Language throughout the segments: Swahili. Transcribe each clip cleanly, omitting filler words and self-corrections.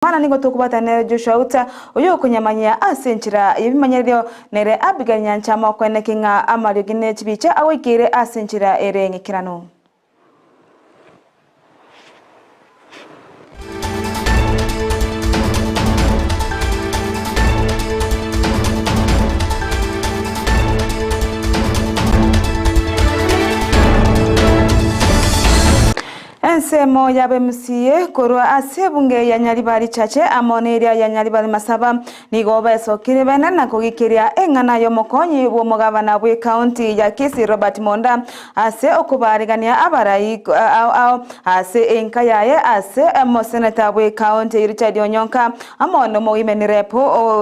Mana ningo tukubata nere Joshua Auta uyo kunyamanya asenchira yibimanyeryo nere Abigail Nyanchama kwene kinga amaryo gine chibicha awikire asenchira ere ngikirano. Ensemo yabe msiye korwa asebunge ya Nyaribari chache amoneria ya Nyaribari masaba nigoba sokire bana na kugikiria engana yo mokonyi wo mugabana bwe county ya Kisii Robert Monda ase okubarigania abarayi ase enka yaye ase senator bwe county Richard Onyonka amono mo women rep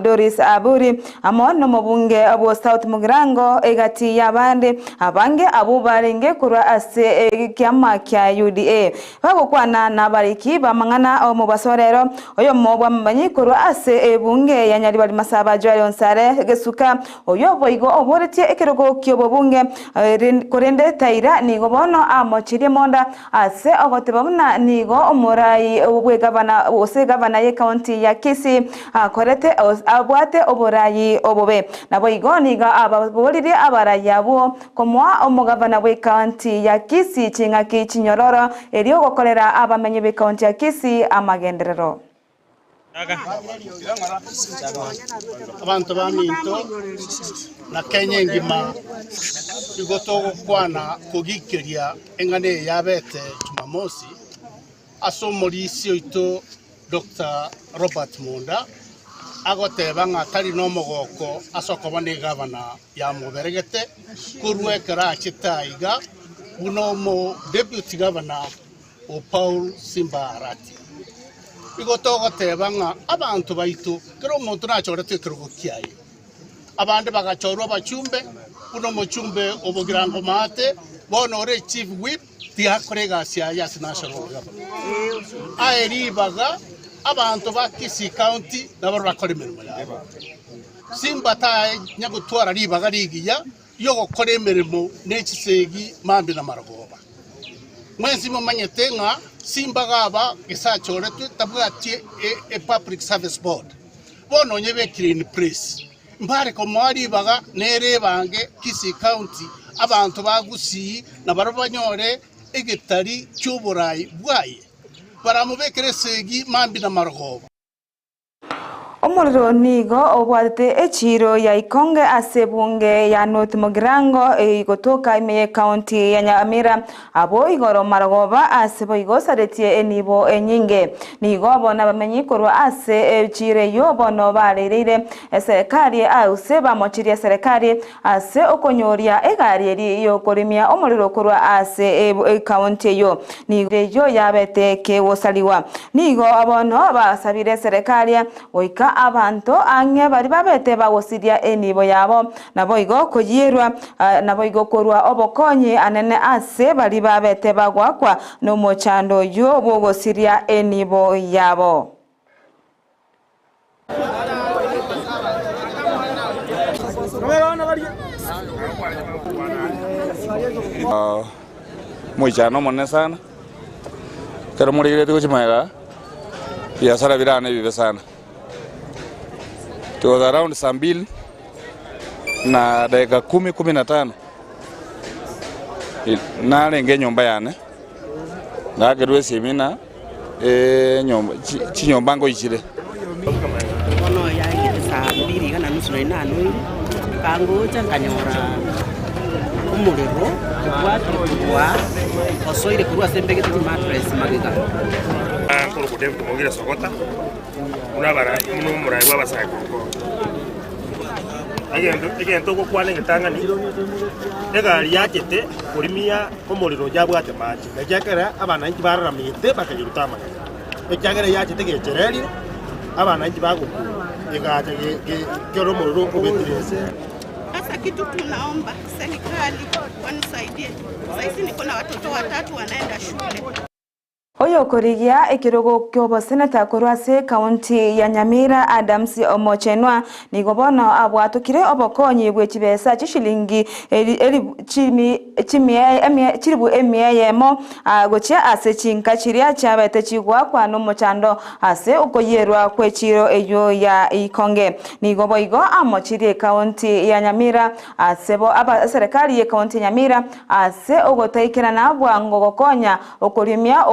Doris Aburi amono mo bunge abo South Mugirango egati yabande abange abubarenge kurwa ase kyama kya UDA babo kwana nabariki bamangana mu basorero oyo mobwa mbanyikuru ase ebunge ya Nyaribari masaba Joel Onsare gesuka oyo boigo oboretie ekirogo kyobo bunge korende taira nigo bono amochiri Monda ase ogotebamuna nigo omurai obwe gavana ose gavana ye county ya Kisii akorete abwate oborai obobe nabo igo niga ababolire abarayabo komwa omugavana we county ya Kisii Chingaki Chinyororo eriyo gokorera abamenye be county ya Kisii amagenderero abantu baminto na Kenya ngima igotogo kwana kugikiria engane yabete Jumamosi asomorisi oito Dr. Robert Monda agoteba ngatari no mogoko asokobane gavana ya muberegete kurwekera chitaiga buno mo deputy governor o Paul Simbarati igotogo tebanga abantu baitu kero muntu nachorete kirugo kiaye abande bagachorwa bachumbe buno mochumbe obogirango mate bonore chief whip tiakorega sia ya national government aeri baga abantu ba Kisii county nabaro bakore mirimo yabo Simbataye nyagutwara ribaga rigiya yo gukora imirimo n'ekisegi mambi na maragoba mwenzi mumanyete nga Simbagaba gisachore tutabwati public service board bononye be clean press mbare ko mwari baga nere bange Kisii county abantu ba Gusii na barabanyore egitari cy'uburayi bwaye baramubekere segi mambi na maragoba Omuriro nigo obwate echiro ya ikonge asebunge ya North Mugirango igotoka imeye county ya Nyamira abo igoro maragoba asebo igosaretie enibo enyinge nigo bona bamenyikorwa ase echire yo bono barerire serikali ause bamochiria serikali ase okonyoria egari eri yo korimia omuriro korwa ase county yo nigo yo yabete ke wosaliwa nigo abono basabire serikali oika abantu ange bari babete bagosiria enibo yabo nabo igo kuyirwa nabo igo korwa obokonyi anene ase bari babete bagwakwa no mochando yo bogosiria enibo yabo Mochano monne sana kero murire tukuchimaga biashara birane bibe sana. It was around saa 2 na dakika 10-15 nalenge nyumba yane ngagerwe semina nyumba chinyumba ngo ichire ono yaige saa 2 kana nusu na 8 kangocha kanyora umuriro kwa osoire kurwa sembe gete mattress magiga kuru kudem tumogira sokota unabara umurai wabasai kuko agento ko kwane ngitangani egari yakete kurimia omuriro jabwate maji najakera abana inji bararamite bakayirutama ekyagera yakete gechereri abana inji baguku egaje kero omuriro kubetirese. Sasa kitu tunaomba serikali wanisaidie. Sasa niko na watoto watatu wanaenda shule. Oyo korigia ekirogo kyobo senata korwase county ya Nyamira Adams Omochenwa nigobono abwatukire obokonyi bwekibesa chishilingi chiribu emiyemo gochia ase chinka chiria chabete chigwa kwa nomochando ase ukoyerwa kwechiro eyo ya ikonge nigobo igo amochirie county ya Nyamira asebo aba serikali ya county Nyamira ase ogotaikira na bwango gokonya okorimia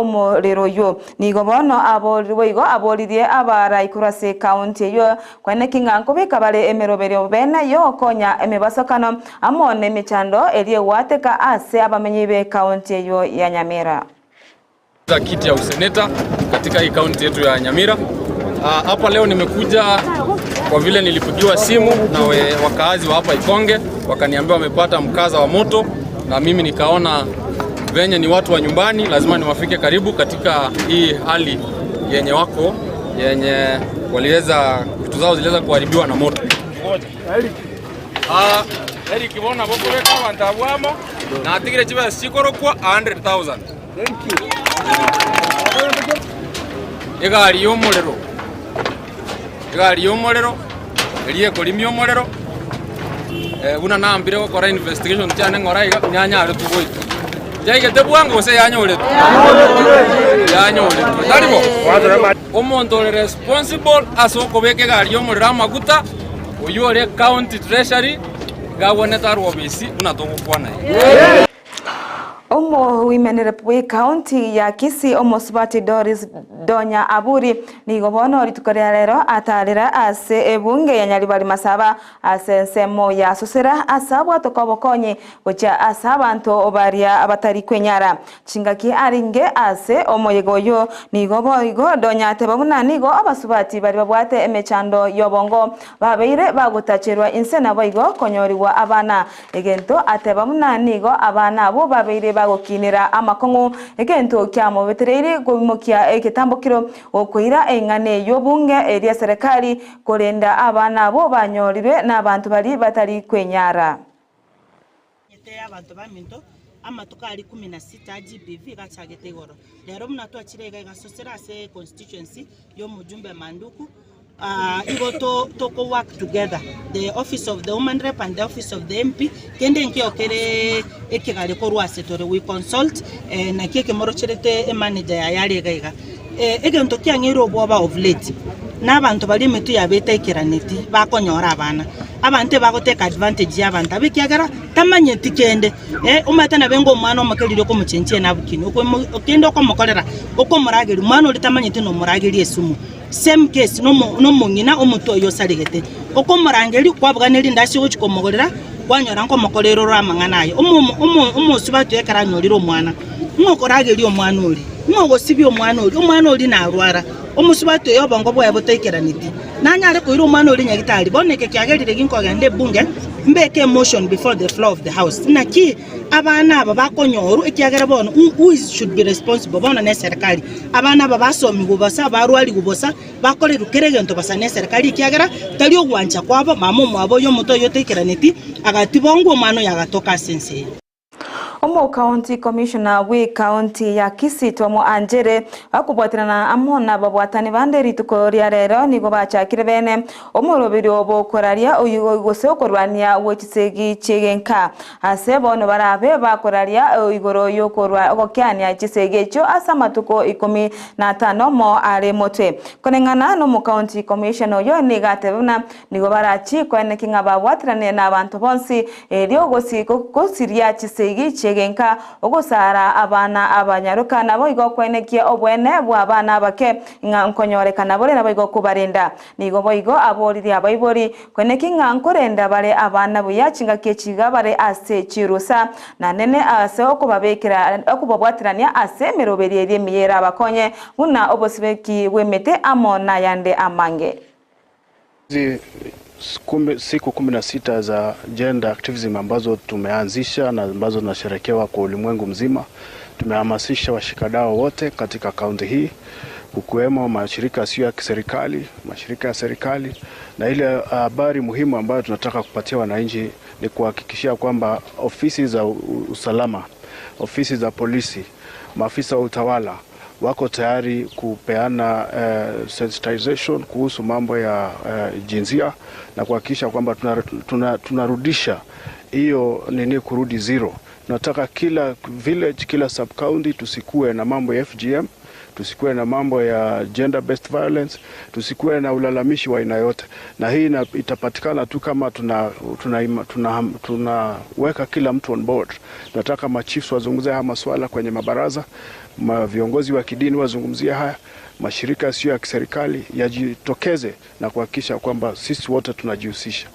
lero yo nigobono aborigo aboririe abara ikurase county yo kwene kinganko bikabale emerobero bena yo konya emebasokano amone michando elie wateka ase abamenyi be county yo ya Nyamira za kiti ya useneta katika hii county yetu ya Nyamira. Hapa leo nimekuja kwa vile nilipigiwa simu na wakaazi wa hapa Ikonge wakaniambia wamepata mkaza wa moto na mimi nikaona venye ni watu wa nyumbani lazima niwafike karibu katika hii hali yenye wako yenye waliweza vitu zao ziliweza kuharibiwa na moto. Eric kibona boko beka bantabwamo na atigire chiba sikoro kwa 100,000. Thank you. Egari yomorero eliye kolimi yomorero buna nambire gukora investigation cyane ngora nyanya ari tugoito jaigete bwango se yanyoleto taribo omonto responsible asoko beke gari yomorero amaguta oyore county treasury gawoneta robisi unatongokwana Omo women repwe county ya Kisii omosubati Doris Donya Aburi nigobono ritukorea lero atalira ase ebunge ya Nyalibali Masaba ase nsemo ya susera asabwa tokobokonye gocha asabanto obaria abatari kwenyara chingaki aringe ase omoyegoyo nigobo igo Donya tebabuna nigo abasubati bari babwate emechando yobongo babeire bagutacherwa insena boigo konyoriwa abana egento atebabuna nigo abana bo babeire bagokinira amakongo egento kyamo beterere gomukia ekitambukiro okuira engane yobunge eria serikali kolenda abana bo banyorirwe n'abantu bari batari kwenyara yete abantu baminto amatuka ali 16 GBV gachagetegoro lero mnatwa chirega gasosera se constituency yo mujumbe manduku igo to work together, the office of the woman rep and the office of the MP kende nkiokere ekigale korwa setore we consult na keke morocherete manager ya yali gaiga egento kyangiro bwoba of late n'abantu bali metu yabetekeraneti bakonyora abana abante bagoteka advantage y'abantu abikyagara tamanye tikende umatana bengo umwana omakelire ko mucencie nabukini okendo ko mokolera okomuragiri umwana uri tamanye tino muragiri esumu same case no mungina omuto yosaligete okomurangeri kwabwaneri ndashi uchikomogorera kwanyora nko mokolero ramanganayo umusubatu yekaranyorira omwana ngokoragiri omwana uri ngogosibi omwana uri narwara omusubatu yobongo bwa yabotekeraniti nanyare ko iri omwana uri nyagitari boneke kyagerire ginkogende bunge mbeke motion before the floor of the house naki abana aba bakonyoru ekyagera bono who should be responsible bono ne serikali abana aba basomi gubasa barwali gubosa bakorera ukeregento basane serikali ekyagera tali ogwancha kwabo mama mwabo yo muto yotekeraniti agatibongo omwana yagatoka sense Omo County Commissioner we County ya Kisii tomo Anjere akubwatirana amona babwatani banderi tukoria rero nigo bachakire bene omurobiro bokoraria oyigose okorwania wechisegi chegenka asebo no barabe bakoraria igoro yokorwa okokyania chisege cyo asamatuko 15 mo are motwe konengana no mu County Commissioner yo nigatebuna nigo barachi kwene kinga babwatirane na abantu bonsi elio gosi kosiria chisegi genka ogosara abana abanyaruka nabo igo kwenekie obwene bwa abana bake nga nkonyoreka nabo nabo igo kubarinda nigo boigo aboriri abaibori kweneki nga nkorenda bare abana buyachinga kechiga bare ase chirusa na nene ase okubabekera okubabwatirania ase meroberi miyera abakonye buna obosibeki wemete amona yande amange siku 16 za gender activism ambazo tumeanzisha na ambazo tunasherekewa kwa ulimwengu mzima. Tumehamasisha washikadau wote katika kaunti hii ukiwemo mashirika sio ya kiserikali, mashirika ya serikali, na ile habari muhimu ambayo tunataka kupatia wananchi ni kuhakikishia kwamba ofisi za usalama, ofisi za polisi, maafisa wa utawala wako tayari kupeana sensitization kuhusu mambo ya jinsia na kuhakikisha kwamba tunarudisha hiyo kurudi zero. Tunataka kila village, kila sub county tusikuwe na mambo ya FGM, tusikuwe na mambo ya gender based violence, tusikuwe na ulalamishi wa aina yote. Na hii itapatikana tu kama tunaweka kila mtu on board. Tunataka machiefs wazungumzie haya masuala kwenye mabaraza, viongozi wa kidini wazungumzie haya, mashirika yasiyo ya kiserikali yajitokeze na kuhakikisha kwamba sisi wote tunajihusisha.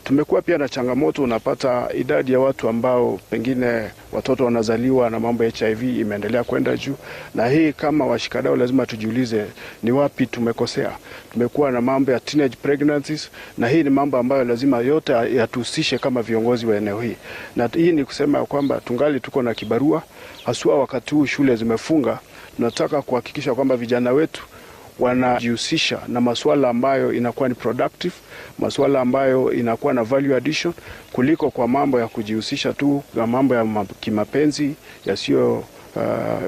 Tumekuwa pia na changamoto, unapata idadi ya watu ambao pengine watoto wanazaliwa na mambo ya HIV imeendelea kwenda juu, na hii kama washikadau lazima tujiulize ni wapi tumekosea. Tumekuwa na mambo ya teenage pregnancies, na hii ni mambo ambayo lazima yote yatuhusishe kama viongozi wa eneo hii. Na hii ni kusema kwamba tungali tuko na kibarua, haswa wakati huu shule zimefunga. Tunataka kuhakikisha kwamba vijana wetu wanajihusisha na masuala ambayo inakuwa ni productive, masuala ambayo inakuwa na value addition, kuliko kwa mambo ya kujihusisha tu na mambo ya kimapenzi yasiyo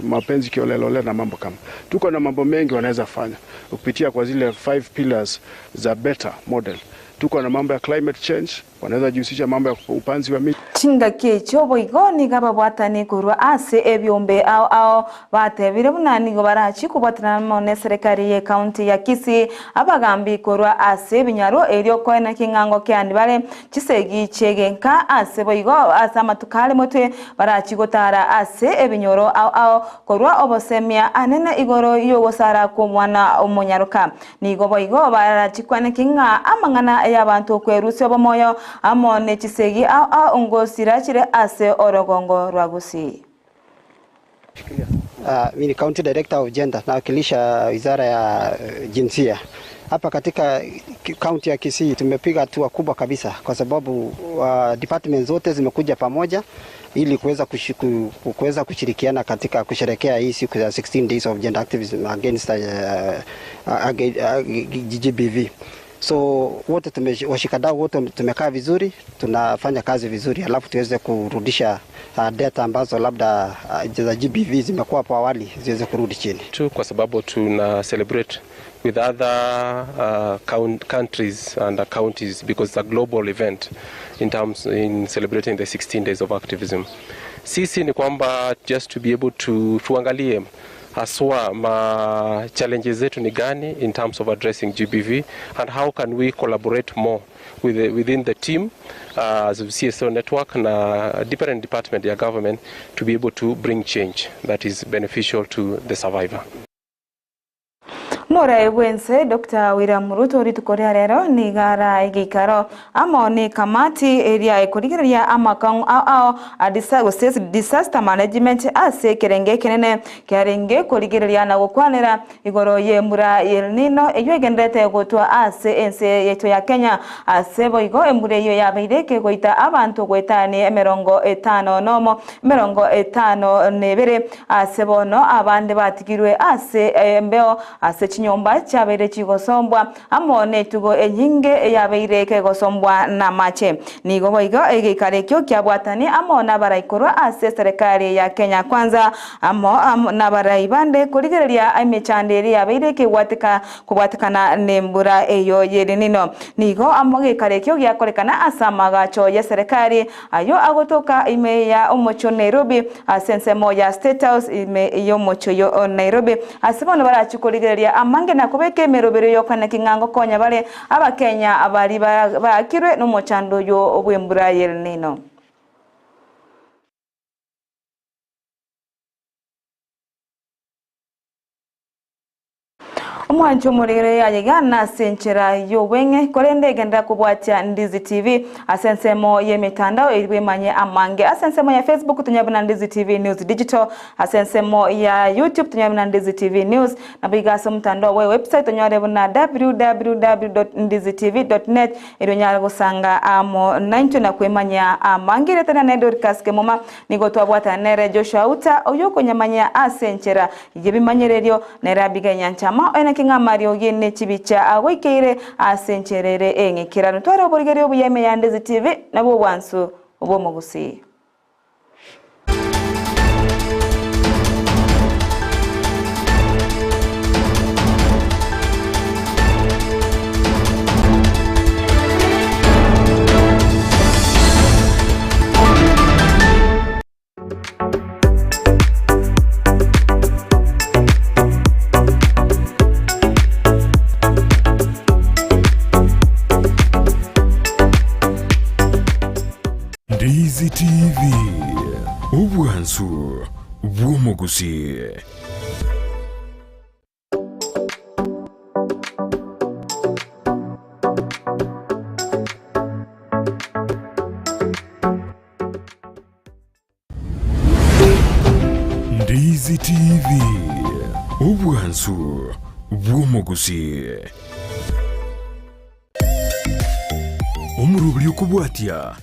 mapenzi kiolelole na mambo kama. Tuko na mambo mengi wanaweza fanya kupitia kwa zile 5 pillars za better model. Tuko na mambo ya climate change, wanaweza jihusisha mambo ya upanzi wa miti. Chinga kecho boigoni gaba bwatani kurwa ase ebyombe ao batebire bunani go barachi kubatana mone serikali ye county ya Kisii abagambi kurwa ase binyaro elyo kwena kingango kyandi bare chisegi chegenka ase boigo asama tukale motwe barachi gotara ase ebinyoro ao kurwa obosemia anene igoro yo gosara ku mwana omunyaruka nigo boigo barachi kwena kinga amangana y'abantu kwerusyo bomoyo amone chisegi ongosirachire ase orogongo rwa Gusii. Mimi ni County Director of Gender, nawakilisha wizara ya jinsia. Hapa katika county ya Kisii tumepiga hatua kubwa kabisa kwa sababu departments zote zimekuja pamoja ili kuweza kushirikiana katika kusherehekea hii siku ya 16 days of gender activism against GBV. So wote washikadau wote tumekaa vizuri, tunafanya kazi vizuri, alafu tuweze kurudisha data ambazo labda za GBV zimekuwa hapo awali ziweze kurudi chini. Kwa sababu tuna celebrate with other countries and counties because it's a global event in celebrating the 16 days of activism. Sisi ni kwamba just to be able to tuangalie haswa challenges zetu ni gani in terms of addressing GBV and how can we collaborate more within the team as a CSO network na different department ya government to be able to bring change that is beneficial to the survivor. Mora ewense Dr. William Ruto ritukorea rero ni gara igikaro amone kamati area ekurigiria amakang disaster management ase kerenge kenene kerenge kurigiria na gukwanira igoro ye mbura yelnino eyo egendete gotwa ase ense yeto ya Kenya ase boigo embure yo yabeireke goita abantu gwetani 50 nomo 50 nebere ase bono abande batigirwe ase embeo ase nyomba chabere chigosombwa amone tugo enyinge yabeireke gosombwa na mache nigo boigo egikarekyo kyabwatani amona baraikorwa ase serikali ya Kenya kwanza na baraibande kurigereria amechanderi yabeireke kubwatikana nembura eyo yerenino nigo amogikarekyo gyakorekana asamagacho ya serikali ayo agotoka ime ya omocho Nairobi asense moya State House ime yo mocho yo Nairobi asibono barachikurigereria mange na kubeke merobero yokana kingango konya bale abakenya abali bakirwe no mochando yo obwembura yelnino. Mwancho murere yagana senchera yo wenge korende genda kubwacha Ndizi TV asensemo ye mitandao ilwe manye amange asensemo ya Facebook tunyabuna Ndizi TV News Digital asensemo ya YouTube tunyabuna Ndizi TV News na bigaso mtandao we website tunyarebuna www.ndizitv.net ironyala gusanga amo 90 na kwemanya amange retana na Dorcas Kemuma nigotwa bwata nere Joshua Auta oyoko nyamanya asenchera yebimanyereryo nerabiga nyanchama ena kinga Mario gene chibicha awekeire asencherere engekirano twara oborigere obuyeme ya Ndizi TV nabo bwansu obo mu Gusii. Obwansu bw'Omugusii. Ndizi TV, Obwansu bw'Omugusii. Omurubuli okubwatya